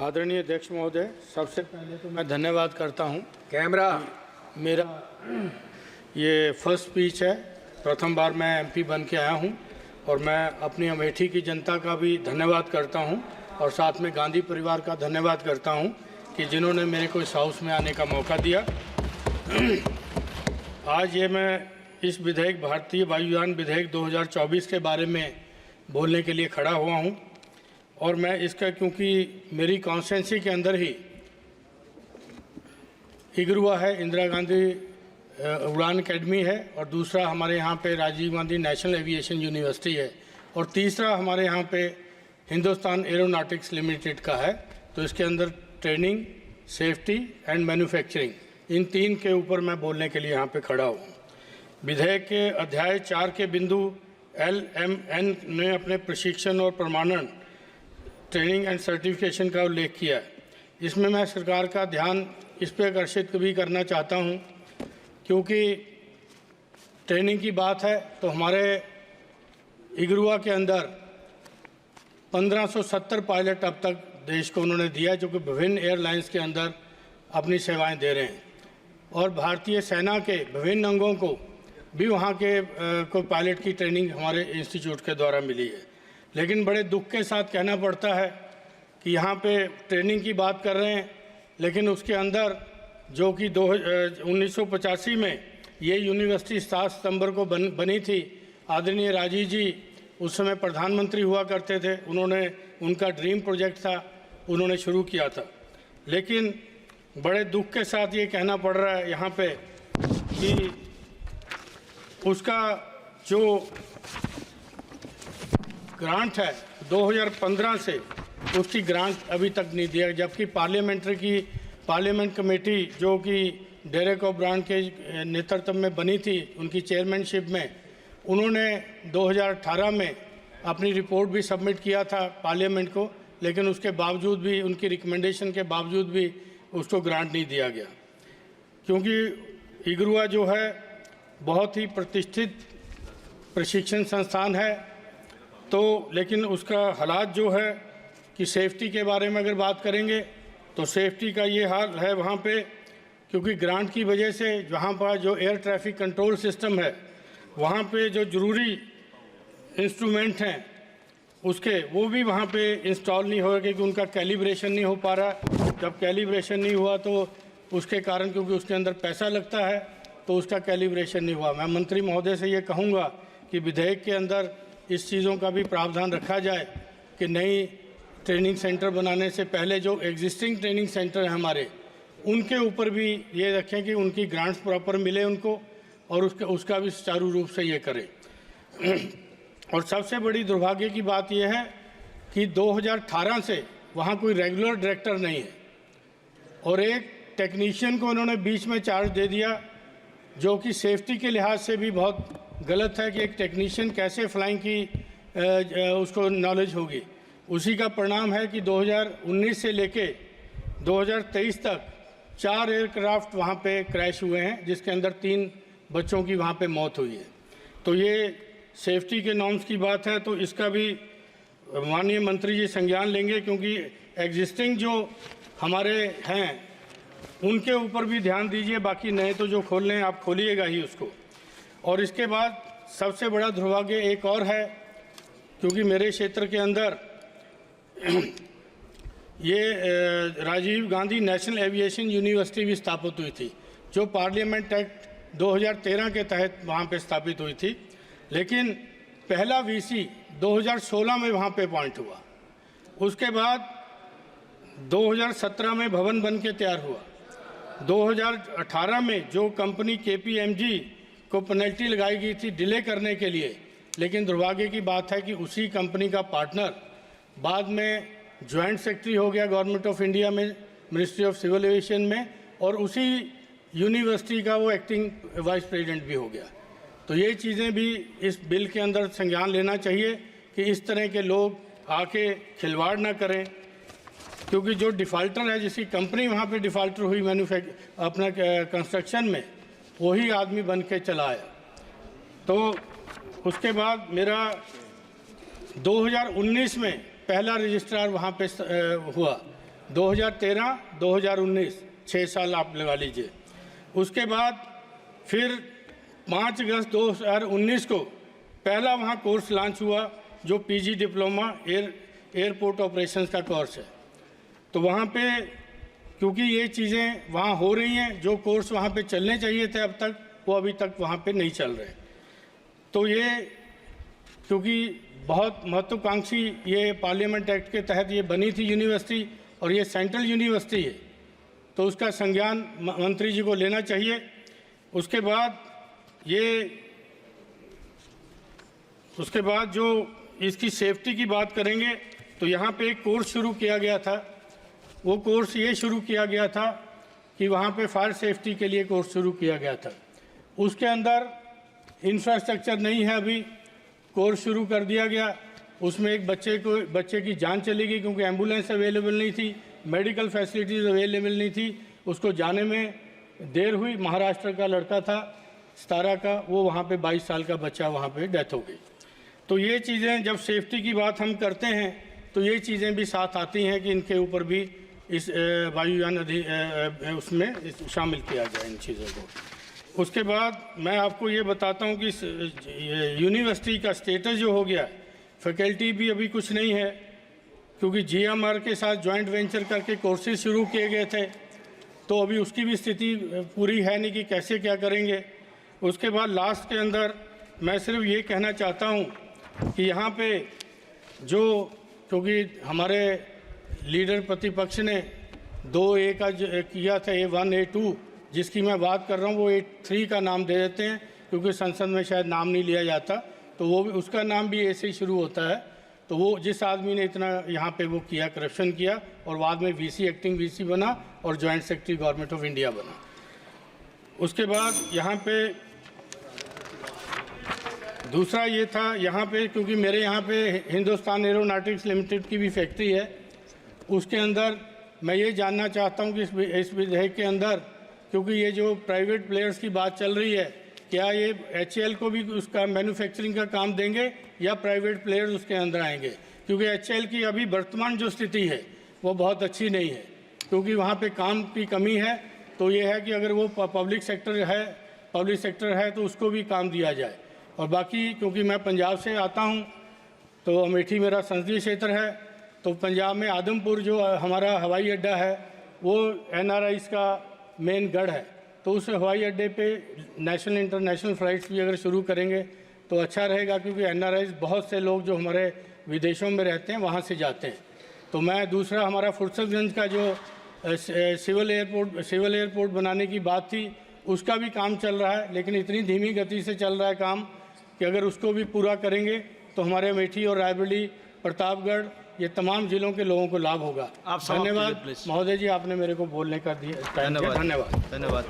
आदरणीय अध्यक्ष महोदय, सबसे पहले तो मैं धन्यवाद करता हूं। कैमरा मेरा ये फर्स्ट स्पीच है, प्रथम बार मैं एमपी बन के आया हूं और मैं अपनी अमेठी की जनता का भी धन्यवाद करता हूं और साथ में गांधी परिवार का धन्यवाद करता हूं कि जिन्होंने मेरे को इस हाउस में आने का मौका दिया। आज ये मैं इस विधेयक भारतीय वायुयान विधेयक 2024 के बारे में बोलने के लिए खड़ा हुआ हूं और मैं इसका, क्योंकि मेरी कॉन्स्टिट्यूंसी के अंदर ही इगरुआ है, इंदिरा गांधी उड़ान अकेडमी है, और दूसरा हमारे यहाँ पे Rajiv Gandhi national aviation university है, और तीसरा हमारे यहाँ पे हिंदुस्तान एरोनॉटिक्स लिमिटेड का है। तो इसके अंदर ट्रेनिंग, सेफ्टी एंड मैन्युफैक्चरिंग, इन तीन के ऊपर मैं बोलने के लिए यहाँ पे खड़ा हूँ। विधेयक के अध्याय 4 के बिंदु LMN ने अपने प्रशिक्षण और प्रमाणन, ट्रेनिंग एंड सर्टिफिकेशन का उल्लेख किया है। इसमें मैं सरकार का ध्यान इस पर आकर्षित भी करना चाहता हूं, क्योंकि ट्रेनिंग की बात है तो हमारे इगरुआ के अंदर 1570 पायलट अब तक देश को उन्होंने दिया, जो कि विभिन्न एयरलाइंस के अंदर अपनी सेवाएं दे रहे हैं, और भारतीय सेना के विभिन्न अंगों को भी वहाँ के को पायलट की ट्रेनिंग हमारे इंस्टीट्यूट के द्वारा मिली है। लेकिन बड़े दुख के साथ कहना पड़ता है कि यहाँ पे ट्रेनिंग की बात कर रहे हैं, लेकिन उसके अंदर जो कि 1985 में ये यूनिवर्सिटी 7 सितंबर को बनी थी। आदरणीय राजीव जी उस समय प्रधानमंत्री हुआ करते थे, उनका ड्रीम प्रोजेक्ट था, उन्होंने शुरू किया था। लेकिन बड़े दुख के साथ ये कहना पड़ रहा है यहाँ पे कि उसका जो ग्रांट है 2015 से उसकी ग्रांट अभी तक नहीं दिया, जबकि पार्लियामेंट कमेटी जो कि डेरेक ओब्रायन के नेतृत्व में बनी थी, उनकी चेयरमैनशिप में, उन्होंने 2018 में अपनी रिपोर्ट भी सबमिट किया था पार्लियामेंट को, लेकिन उसके बावजूद भी, उनकी रिकमेंडेशन के बावजूद भी उसको ग्रांट नहीं दिया गया। क्योंकि इगरुआ जो है बहुत ही प्रतिष्ठित प्रशिक्षण संस्थान है, तो लेकिन उसका हालात जो है कि सेफ्टी के बारे में अगर बात करेंगे तो सेफ्टी का ये हाल है वहाँ पे, क्योंकि ग्रांट की वजह से जहाँ पर जो एयर ट्रैफिक कंट्रोल सिस्टम है वहाँ पे जो ज़रूरी इंस्ट्रूमेंट हैं उसके वो भी वहाँ पे इंस्टॉल नहीं हो, क्योंकि उनका कैलिब्रेशन नहीं हो पा रहा। जब कैलिब्रेशन नहीं हुआ तो उसके कारण, क्योंकि उसके अंदर पैसा लगता है, तो उसका कैलिब्रेशन नहीं हुआ। मैं मंत्री महोदय से ये कहूँगा कि विधेयक के अंदर इस चीज़ों का भी प्रावधान रखा जाए कि नई ट्रेनिंग सेंटर बनाने से पहले जो एग्जिस्टिंग ट्रेनिंग सेंटर हैं हमारे, उनके ऊपर भी ये रखें कि उनकी ग्रांट्स प्रॉपर मिले उनको, और उसका भी सुचारू रूप से ये करें। और सबसे बड़ी दुर्भाग्य की बात यह है कि 2018 से वहाँ कोई रेगुलर डायरेक्टर नहीं है, और एक टेक्नीशियन को उन्होंने बीच में चार्ज दे दिया, जो कि सेफ्टी के लिहाज से भी बहुत गलत है कि एक टेक्नीशियन कैसे फ्लाइंग की उसको नॉलेज होगी। उसी का परिणाम है कि 2019 से लेके 2023 तक 4 एयरक्राफ्ट वहाँ पे क्रैश हुए हैं, जिसके अंदर 3 बच्चों की वहाँ पे मौत हुई है। तो ये सेफ्टी के नॉर्म्स की बात है, तो इसका भी माननीय मंत्री जी संज्ञान लेंगे, क्योंकि एग्जिस्टिंग जो हमारे हैं उनके ऊपर भी ध्यान दीजिए, बाकी नए तो जो खोलने हैं आप खोलिएगा ही उसको। और इसके बाद सबसे बड़ा दुर्भाग्य एक और है, क्योंकि मेरे क्षेत्र के अंदर ये Rajiv Gandhi national aviation university भी स्थापित हुई थी, जो पार्लियामेंट एक्ट 2013 के तहत वहाँ पे स्थापित हुई थी। लेकिन पहला वीसी 2016 में वहाँ पे अपॉइंट हुआ, उसके बाद 2017 में भवन बन के तैयार हुआ। 2018 में जो कंपनी KPMG को पेनल्टी लगाई गई थी डिले करने के लिए, लेकिन दुर्भाग्य की बात है कि उसी कंपनी का पार्टनर बाद में जॉइंट सेक्रेटरी हो गया गवर्नमेंट ऑफ इंडिया में, मिनिस्ट्री ऑफ सिविल एविएशन में, और उसी यूनिवर्सिटी का वो एक्टिंग वाइस प्रेसिडेंट भी हो गया। तो ये चीज़ें भी इस बिल के अंदर संज्ञान लेना चाहिए कि इस तरह के लोग आके खिलवाड़ ना करें, क्योंकि जो डिफ़ाल्टर है, जिसकी कंपनी वहाँ पे डिफ़ाल्टर हुई अपना कंस्ट्रक्शन में, वही आदमी बन के चला आया। तो उसके बाद मेरा 2019 में पहला रजिस्ट्रार वहाँ पे हुआ, 2013-2019 6 साल आप लगा लीजिए। उसके बाद फिर 5 अगस्त 2019 को पहला वहाँ कोर्स लॉन्च हुआ जो पीजी डिप्लोमा एयरपोर्ट ऑपरेशंस का कोर्स है। तो वहाँ पे क्योंकि ये चीज़ें वहाँ हो रही हैं, जो कोर्स वहाँ पे चलने चाहिए थे अब तक, वो अभी तक वहाँ पे नहीं चल रहे। तो ये क्योंकि बहुत महत्वाकांक्षी ये पार्लियामेंट एक्ट के तहत ये बनी थी यूनिवर्सिटी और ये सेंट्रल यूनिवर्सिटी है, तो उसका संज्ञान मंत्री जी को लेना चाहिए। उसके बाद जो इसकी सेफ्टी की बात करेंगे तो यहाँ पे एक कोर्स शुरू किया गया था। वो कोर्स ये शुरू किया गया था कि वहाँ पे फायर सेफ्टी के लिए कोर्स शुरू किया गया था। उसके अंदर इंफ्रास्ट्रक्चर नहीं है, अभी कोर्स शुरू कर दिया गया। उसमें एक बच्चे की जान चली गई क्योंकि एम्बुलेंस अवेलेबल नहीं थी, मेडिकल फैसिलिटीज़ अवेलेबल नहीं थी, उसको जाने में देर हुई। महाराष्ट्र का लड़का था 17 का, वो वहाँ पे 22 साल का बच्चा वहाँ पे डेथ हो गई। तो ये चीज़ें जब सेफ्टी की बात हम करते हैं तो ये चीज़ें भी साथ आती हैं कि इनके ऊपर भी इस वायुयान उसमें शामिल किया जाए इन चीज़ों को। उसके बाद मैं आपको ये बताता हूँ कि यूनिवर्सिटी का स्टेटस जो हो गया, फैकल्टी भी अभी कुछ नहीं है क्योंकि GMR के साथ जॉइंट वेंचर करके कोर्सेज शुरू किए गए थे, तो अभी उसकी भी स्थिति पूरी है नहीं कि कैसे क्या करेंगे। उसके बाद लास्ट के अंदर मैं सिर्फ ये कहना चाहता हूँ कि यहाँ पे जो क्योंकि हमारे लीडर प्रतिपक्ष ने 2A का किया था, A1 A2 जिसकी मैं बात कर रहा हूँ, वो A3 का नाम दे देते हैं क्योंकि संसद में शायद नाम नहीं लिया जाता, तो वो भी उसका नाम भी A से ही शुरू होता है। तो वो जिस आदमी ने इतना यहाँ पे वो किया, करप्शन किया और बाद में VC एक्टिंग VC बना और joint secretary government of India बना। उसके बाद यहाँ पे दूसरा ये था, यहाँ पे क्योंकि मेरे यहाँ पे हिंदुस्तान एरोनॉटिक्स लिमिटेड की भी फैक्ट्री है, उसके अंदर मैं ये जानना चाहता हूँ कि इस विधेयक के अंदर क्योंकि ये जो प्राइवेट प्लेयर्स की बात चल रही है, क्या ये HAL को भी उसका मैन्युफैक्चरिंग का काम देंगे या प्राइवेट प्लेयर्स उसके अंदर आएंगे? क्योंकि HAL की अभी वर्तमान जो स्थिति है वो बहुत अच्छी नहीं है क्योंकि वहाँ पे काम की कमी है। तो ये है कि अगर वो पब्लिक सेक्टर है तो उसको भी काम दिया जाए। और बाकी क्योंकि मैं पंजाब से आता हूँ तो अमेठी मेरा संसदीय क्षेत्र है, तो पंजाब में आदमपुर जो हमारा हवाई अड्डा है वो NRIs का मेन गढ़ है, तो उस हवाई अड्डे पे नेशनल इंटरनेशनल फ़्लाइट्स भी अगर शुरू करेंगे तो अच्छा रहेगा क्योंकि NRIs बहुत से लोग जो हमारे विदेशों में रहते हैं वहाँ से जाते हैं। तो मैं दूसरा हमारा फुर्सतगंज का जो सिविल एयरपोर्ट बनाने की बात थी उसका भी काम चल रहा है, लेकिन इतनी धीमी गति से चल रहा है काम कि अगर उसको भी पूरा करेंगे तो हमारे अमेठी और रायबरेली, प्रतापगढ़, ये तमाम ज़िलों के लोगों को लाभ होगा। धन्यवाद महोदय जी, आपने मेरे को बोलने का दिया। धन्यवाद।